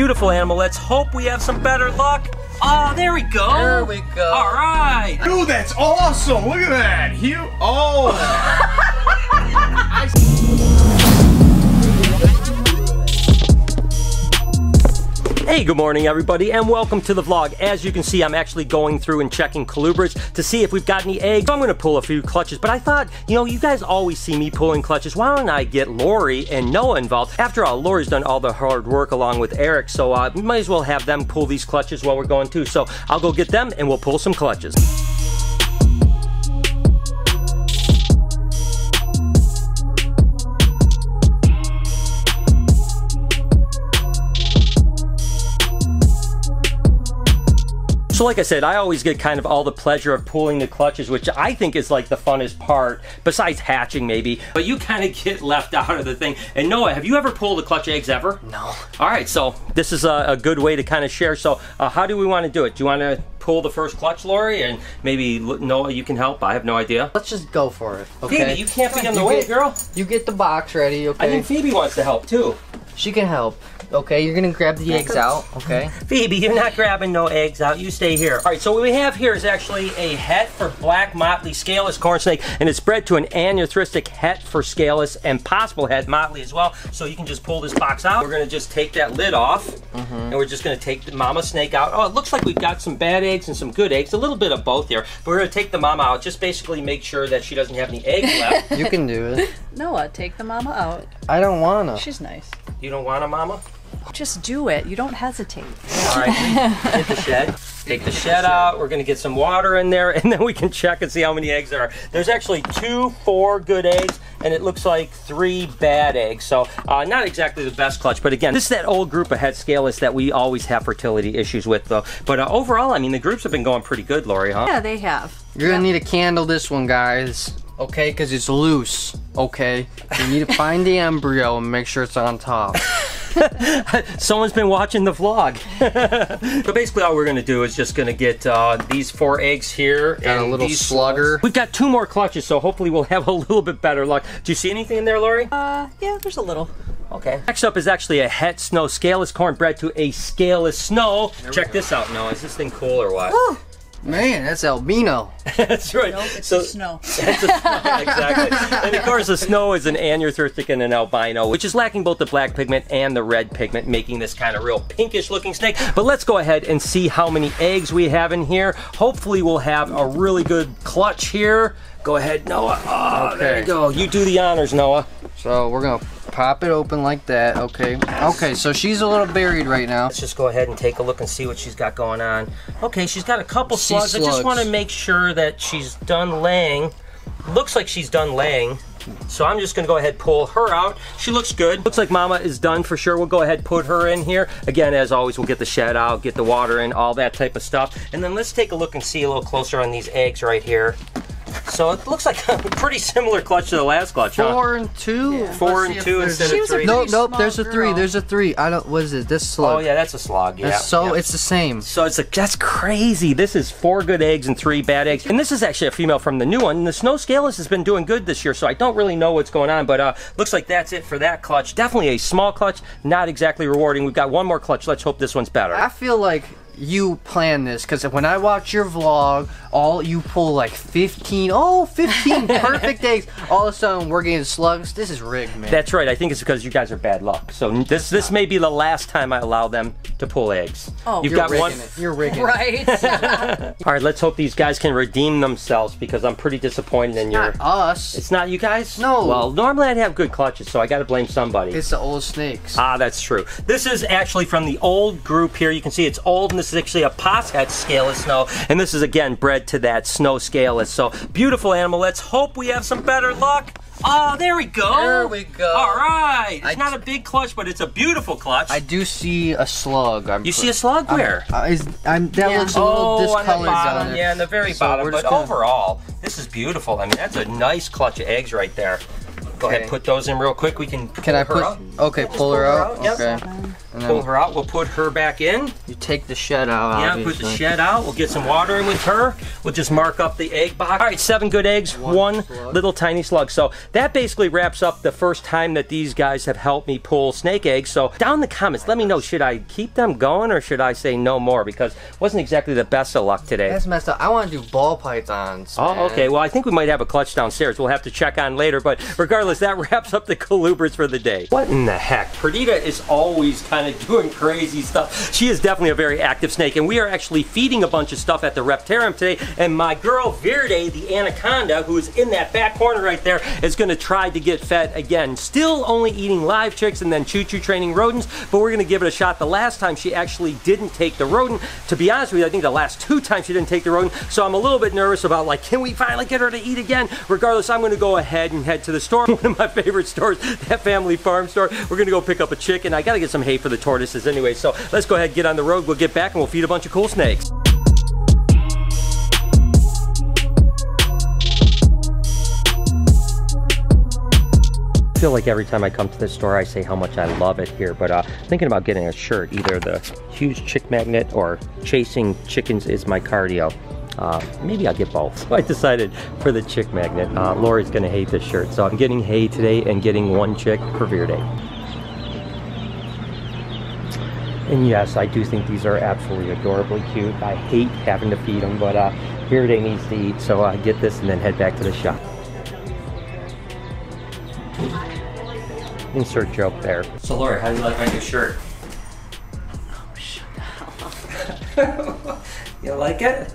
Beautiful animal. Let's hope we have some better luck. Oh, there we go. There we go. All right. Dude, that's awesome. Look at that. Oh. Hey, good morning everybody and welcome to the vlog. As you can see, I'm actually going through and checking colubrids to see if we've got any eggs. I'm gonna pull a few clutches, but I thought, you know, you guys always see me pulling clutches. Why don't I get Lori and Noah involved? After all, Lori's done all the hard work along with Eric, so we might as well have them pull these clutches while we're going too. So I'll go get them and we'll pull some clutches. So like I said, I always get kind of all the pleasure of pulling the clutches, which I think is like the funnest part, besides hatching maybe. But you kind of get left out of the thing. And Noah, have you ever pulled a clutch eggs ever? No. All right, so this is a good way to kind of share. So how do we want to do it? Do you want to pull the first clutch, Lori? And maybe Noah, you can help? I have no idea. Let's just go for it, okay? Phoebe, you can't be on the way, girl. You get the box ready, okay? I think Phoebe wants to help too. She can help. Okay, you're gonna grab the eggs out, okay? Phoebe, you're not grabbing no eggs out. You stay here. All right, so what we have here is actually a het for black motley scaleless corn snake, and it's bred to an anuthristic het for scaleless and possible het motley as well. So you can just pull this box out. We're gonna just take that lid off, and we're just gonna take the mama snake out. Oh, it looks like we've got some bad eggs and some good eggs, a little bit of both here. But we're gonna take the mama out, just basically make sure that she doesn't have any eggs left. You can do it. Noah, take the mama out. I don't wanna. She's nice. You don't want a mama? Just do it. You don't hesitate. All right, hit the shed. Take the shed out. We're gonna get some water in there, and then we can check and see how many eggs there are. There's actually 4 good eggs, and it looks like 3 bad eggs. So not exactly the best clutch, but again, this is that old group of het scaleless that we always have fertility issues with, though. But overall, I mean, the groups have been going pretty good, Lori, huh? Yeah, they have. You're gonna need to candle this one, guys. Okay, because it's loose. Okay, you need to find the embryo and make sure it's on top. Someone's been watching the vlog. So basically all we're gonna do is just gonna get these 4 eggs here. Got and a little these slugger. We've got 2 more clutches, so hopefully we'll have a little bit better luck. Do you see anything in there, Lori? Yeah, there's a little. Okay. Next up is actually a het snow scaleless corn bred to a scaleless snow. Check this out, Noah. Is this thing cool or what? Woo. Man, that's albino. That's right. Nope, it's the snow. That's a snow, exactly. And of course, the snow is an anuthristic and an albino, which is lacking both the black pigment and the red pigment, making this kind of real pinkish looking snake. But let's go ahead and see how many eggs we have in here. Hopefully we'll have a really good clutch here. Go ahead, Noah. Oh, okay. There you go. You do the honors, Noah. So we're gonna pop it open like that, okay? Okay, so she's a little buried right now. Let's just go ahead and take a look and see what she's got going on. Okay, she's got a couple slugs. I just want to make sure that she's done laying. Looks like she's done laying. So I'm just gonna go ahead and pull her out. She looks good. Looks like mama is done for sure. We'll go ahead and put her in here. Again, as always, we'll get the shed out, get the water in, all that type of stuff. And then let's take a look and see a little closer on these eggs right here. So it looks like a pretty similar clutch to the last clutch, huh? 4 and 2. Yeah. 4 and 2 instead of 3. Nope, there's a 3. girl. There's a 3. I don't. What is it? This slug. Oh yeah, that's a slug. Yeah. So yeah. it's the same. So it's that's crazy. This is 4 good eggs and 3 bad eggs, and this is actually a female from the new one. And the snow scaleless has been doing good this year, so I don't really know what's going on. But looks like that's it for that clutch. Definitely a small clutch, not exactly rewarding. We've got 1 more clutch. Let's hope this one's better. I feel like you plan this, because when I watch your vlog, you pull like 15 perfect eggs. All of a sudden we're getting slugs. This is rigged, man. That's right. I think it's because you guys are bad luck. So this may be the last time I allow them to pull eggs. Oh, you've got one. You're rigging right. All right, let's hope these guys can redeem themselves, because I'm pretty disappointed in your. Not us. It's not you guys? No. Well, normally I'd have good clutches, so I got to blame somebody. It's the old snakes. Ah, that's true. This is actually from the old group here. You can see it's old, and this is actually a posset scaleless snow, and this is again bred to that snow scaleless. So beautiful animal. Let's hope we have some better luck. Oh, there we go. There we go. All right. It's not a big clutch, but it's a beautiful clutch. I do see a slug. You see a slug? Where? That looks a little discolored on the bottom. down there. Yeah, on the very bottom. But overall, this is beautiful. I mean, that's a nice clutch of eggs right there. Go ahead, put those in real quick. We can. Can I put? Okay, pull her out. Yep. Okay. Pull her out. We'll put her back in. You take the shed out, Yeah, put the shed out. We'll get some water in with her. We'll just mark up the egg box. All right, 7 good eggs, one little tiny slug. So that basically wraps up the first time that these guys have helped me pull snake eggs. So down in the comments, let me know, should I keep them going or should I say no more? Because it wasn't exactly the best of luck today. That's messed up. I want to do ball pythons. Oh, man. okay. Well, I think we might have a clutch downstairs. We'll have to check on later. But regardless, that wraps up the colubers for the day. What in the heck? Perdita is always kind of doing crazy stuff. She is definitely a very active snake. And we are actually feeding a bunch of stuff at the reptarium today. And my girl Verdi, the anaconda, who is in that back corner right there, is going to try to get fed again. Still only eating live chicks and then choo-choo training rodents. But we're going to give it a shot. The last time she actually didn't take the rodent. To be honest with you, I think the last 2 times she didn't take the rodent. So I'm a little bit nervous about, like, can we finally get her to eat again? Regardless, I'm going to go ahead and head to the store. One of my favorite stores, that family farm store. We're going to go pick up a chicken. I got to get some hay for the tortoises anyway. So let's go ahead and get on the road. We'll get back and we'll feed a bunch of cool snakes. I feel like every time I come to this store I say how much I love it here, but thinking about getting a shirt, either the huge chick magnet or chasing chickens is my cardio. Maybe I'll get both. So I decided for the chick magnet. Lori's gonna hate this shirt, so I'm getting hay today and getting 1 chick for Verdi. And yes, I do think these are absolutely adorably cute. I hate having to feed them, but Verdi needs to eat, so I get this and then head back to the shop. Insert joke there. So Lori, how do you like my new shirt? Oh, shut the hell up. You like it?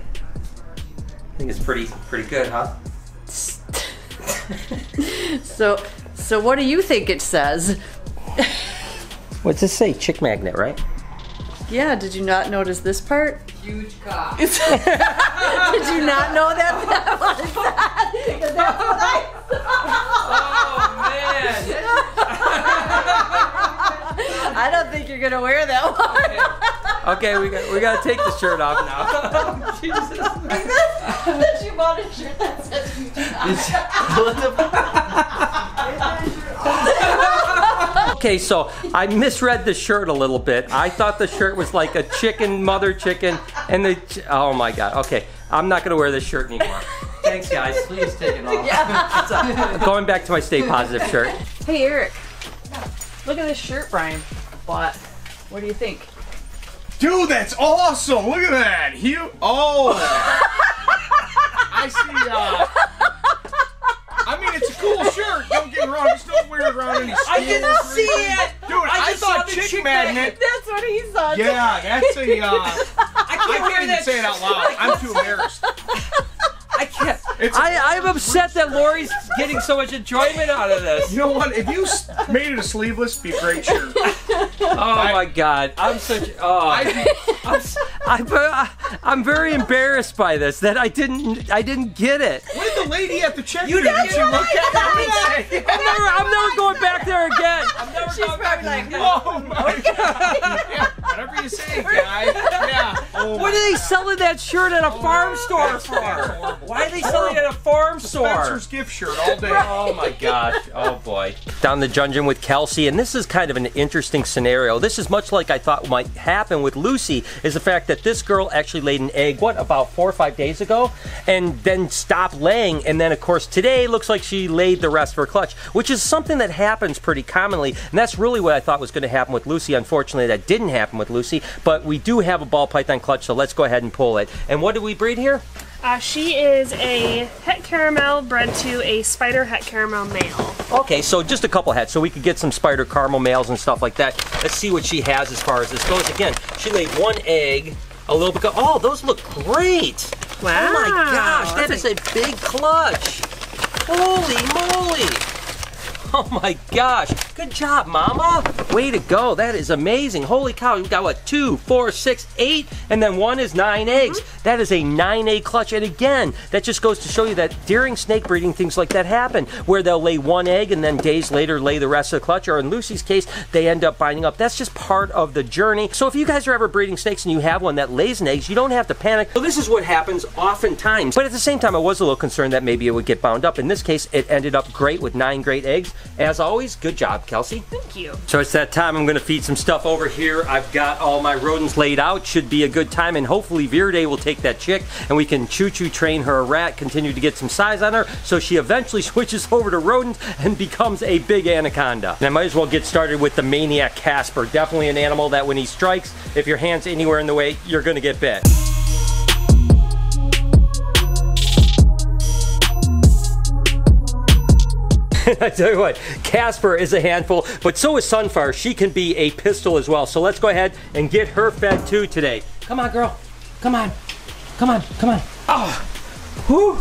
I think it's pretty good, huh? So what do you think it says? What's this say? Chick magnet, right? Yeah, did you not notice this part? Huge cock. Did you not know that? That was that? Because that's what I I don't think you're gonna wear that one. Okay, we gotta take the shirt off now. Jesus. That you bought a shirt that says huge cock. Okay, so I misread the shirt a little bit. I thought the shirt was like a chicken, mother chicken, and oh my god. Okay, I'm not gonna wear this shirt anymore. Thanks, guys. Please take it off. Yeah. Going back to my Stay Positive shirt. Hey, Eric. Look at this shirt Brian bought. What do you think? Dude, that's awesome! Look at that! Oh! I see, I mean, it's a cool shirt, don't get me wrong, just don't wear it around any schools. I didn't see it! Dude, I thought chick magnet. That's what he saw. Yeah, that's a, I can't even say it out loud. I'm too embarrassed. I can't. I'm upset that Lori's getting so much enjoyment out of this. You know what? If you made it a sleeveless, it'd be a great shirt. Oh my god, I'm such. I'm very embarrassed by this. That I didn't get it. What did the lady at the check You do? didn't Did she look at me? I'm never going back there again. She's probably like, Oh my god! Yeah, whatever you say, guy. Yeah. Oh What are they selling that shirt at a farm store for? Why are they selling it at a farm store? Spencer's gift shirt all day. Oh my gosh, oh boy. Down the dungeon with Kelsey, and this is kind of an interesting scenario. This is much like I thought might happen with Lucy, is the fact that this girl actually laid an egg, about 4 or 5 days ago, and then stopped laying, and then of course today looks like she laid the rest of her clutch, which is something that happens pretty commonly, and that's really what I thought was going to happen with Lucy. Unfortunately, that didn't happen with Lucy, but we do have a ball python clutch, so let's go ahead and pull it. And what did we breed here? She is a het caramel bred to a spider het caramel male. Okay, so just a couple heads, so we could get some spider caramel males and stuff like that. Let's see what she has as far as this goes. Again, she laid 1 egg, a little bit. Oh, those look great! Wow! Oh my gosh, that is a big clutch! Holy moly! Oh my gosh! Good job, Mama! Way to go! That is amazing! Holy cow! We've got what, 2, 4, 6, 8, and then 1 is 9 eggs. That is a 9-egg clutch, and again, that just goes to show you that during snake breeding, things like that happen, where they'll lay 1 egg and then days later lay the rest of the clutch, or in Lucy's case, they end up binding up. That's just part of the journey. So if you guys are ever breeding snakes and you have one that lays an egg, you don't have to panic. So this is what happens oftentimes. But at the same time, I was a little concerned that maybe it would get bound up. In this case, it ended up great with 9 great eggs. As always, good job. job, Kelsey. Thank you. So it's that time. I'm gonna feed some stuff over here. I've got all my rodents laid out. Should be a good time, and hopefully Verdi will take that chick and we can choo-choo train her a rat, continue to get some size on her, so she eventually switches over to rodent and becomes a big anaconda. And I might as well get started with the maniac Casper. Definitely an animal that when he strikes, if your hand's anywhere in the way, you're gonna get bit. I tell you what, Casper is a handful, but so is Sunfire. She can be a pistol as well. So let's go ahead and get her fed too today. Come on, girl. Come on. Come on. Come on. Oh, whew.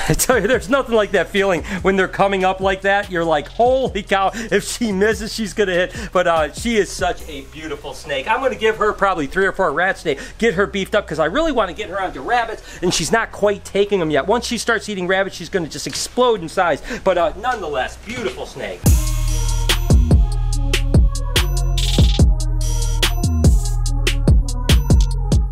I tell you, there's nothing like that feeling when they're coming up like that. You're like, holy cow, if she misses, she's gonna hit. But she is such a beautiful snake. I'm gonna give her probably 3 or 4 rat snake, get her beefed up, because I really want to get her onto rabbits, and she's not quite taking them yet. Once she starts eating rabbits, she's gonna just explode in size. But nonetheless, beautiful snake.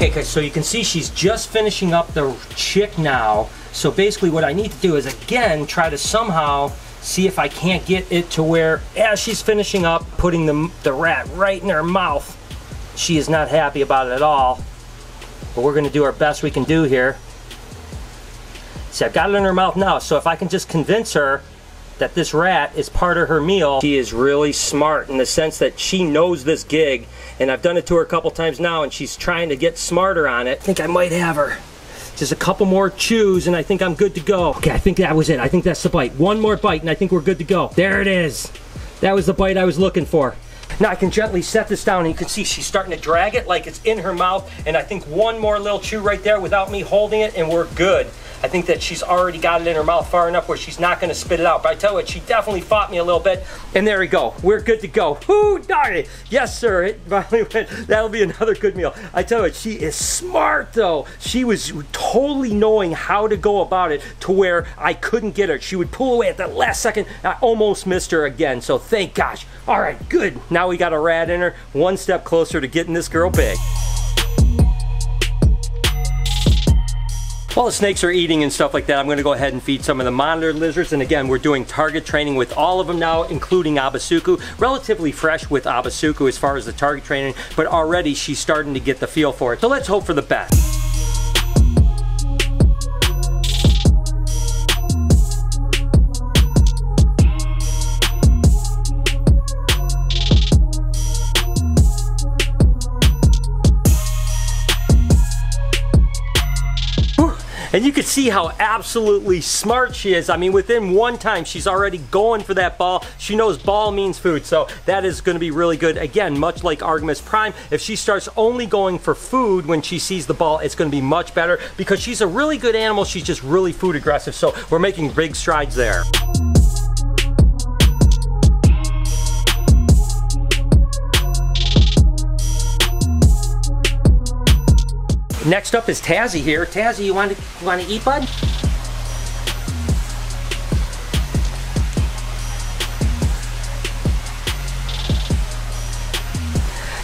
Okay, so you can see she's just finishing up the chick now. So basically what I need to do is again try to somehow see if I can't get it to where as she's finishing up putting the rat right in her mouth, she is not happy about it at all. But we're gonna do our best we can do here. See, I've got it in her mouth now, so if I can just convince her that this rat is part of her meal, she is really smart in the sense that she knows this gig, and I've done it to her a couple times now and she's trying to get smarter on it. I think I might have her. Just a couple more chews and I think I'm good to go. Okay, I think that was it. I think that's the bite. One more bite and I think we're good to go. There it is. That was the bite I was looking for. Now I can gently set this down and you can see she's starting to drag it like it's in her mouth, and I think one more little chew right there without me holding it and we're good. I think that she's already got it in her mouth far enough where she's not gonna spit it out. But I tell you what, she definitely fought me a little bit. And there we go, we're good to go. Whoo, darn it. Yes, sir, it finally went. That'll be another good meal. I tell you what, she is smart though. She was totally knowing how to go about it to where I couldn't get her. She would pull away at the last second. I almost missed her again, so thank gosh. All right, good. Now we got a rat in her, one step closer to getting this girl big. While the snakes are eating and stuff like that, I'm gonna go ahead and feed some of the monitor lizards. And again, we're doing target training with all of them now, including Abasuku. Relatively fresh with Abasuku as far as the target training, but already she's starting to get the feel for it. So let's hope for the best. And you can see how absolutely smart she is. I mean, within one time, she's already going for that ball. She knows ball means food, so that is gonna be really good. Again, much like Artemis Prime, if she starts only going for food when she sees the ball, it's gonna be much better because she's a really good animal. She's just really food aggressive, so we're making big strides there. Next up is Tazzy here. Tazzy, you want to eat, bud?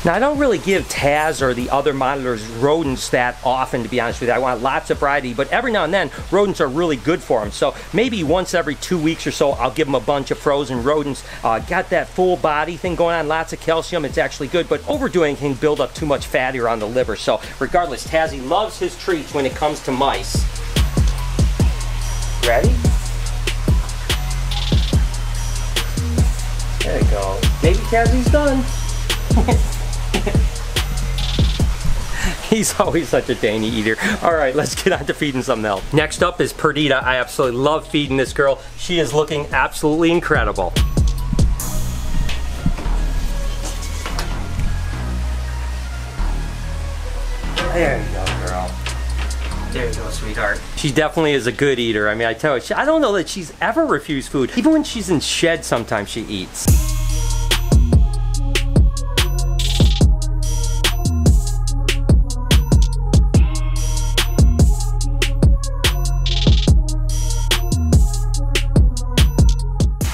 Now, I don't really give Taz or the other monitors rodents that often, to be honest with you. I want lots of variety, but every now and then, rodents are really good for them. So maybe once every 2 weeks or so, I'll give them a bunch of frozen rodents. Got that full body thing going on, lots of calcium. It's actually good, but overdoing can build up too much fatty around the liver. So regardless, Tazzy loves his treats when it comes to mice. Ready? There you go. Maybe Tazzy's done. He's always such a dainty eater. All right, let's get on to feeding something else. Next up is Perdita. I absolutely love feeding this girl. She is looking absolutely incredible. There you go, girl. There you go, sweetheart. She definitely is a good eater. I mean, I tell you, I don't know that she's ever refused food. Even when she's in shed, sometimes she eats.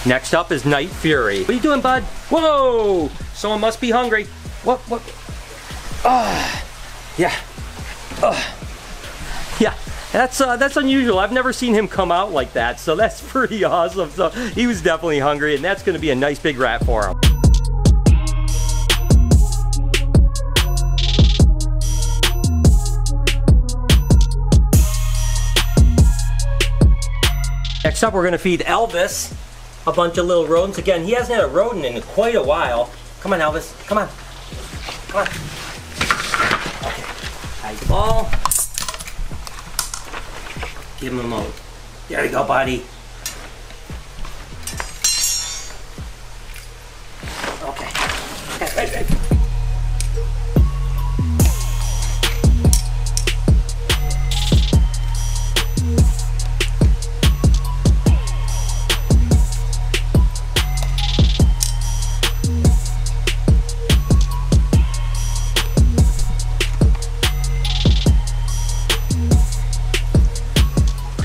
Next up is Night Fury. What are you doing, bud? Whoa! Someone must be hungry. What? Yeah. Yeah. That's unusual. I've never seen him come out like that, so that's pretty awesome. So he was definitely hungry, and that's going to be a nice big rat for him. Next up, we're going to feed Elvis a bunch of little rodents. Again, he hasn't had a rodent in quite a while. Come on, Elvis. Come on. Come on. Okay. Hide the ball. Give him a moat. There you go, buddy. Okay. Right.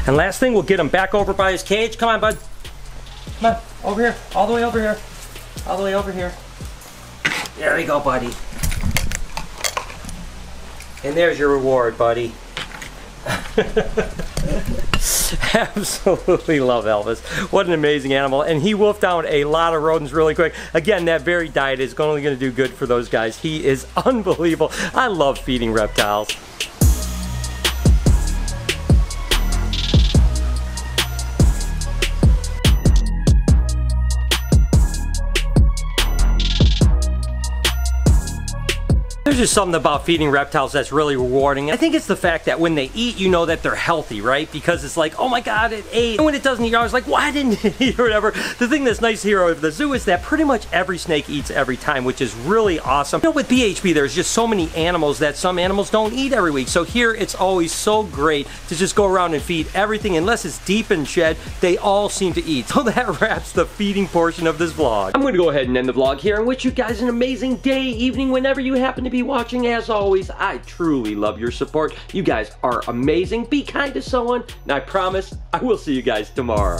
And last thing, we'll get him back over by his cage. Come on, bud. Come on, over here. All the way over here. All the way over here. There you go, buddy. And there's your reward, buddy. Absolutely love Elvis. What an amazing animal. And he wolfed down a lot of rodents really quick. Again, that Verdi diet is only going to do good for those guys. He is unbelievable. I love feeding reptiles. There's just something about feeding reptiles that's really rewarding. I think it's the fact that when they eat, you know that they're healthy, right? Because it's like, oh my God, it ate. And when it doesn't eat, you're always like, why didn't it eat or whatever? The thing that's nice here at the zoo is that pretty much every snake eats every time, which is really awesome. You know, with BHP, there's just so many animals that some animals don't eat every week. So here, it's always so great to just go around and feed everything. Unless it's deep in shed, they all seem to eat. So that wraps the feeding portion of this vlog. I'm gonna go ahead and end the vlog here and wish you guys an amazing day, evening, whenever you happen to be watching. As always, I truly love your support. You guys are amazing. Be kind to someone, and I promise I will see you guys tomorrow.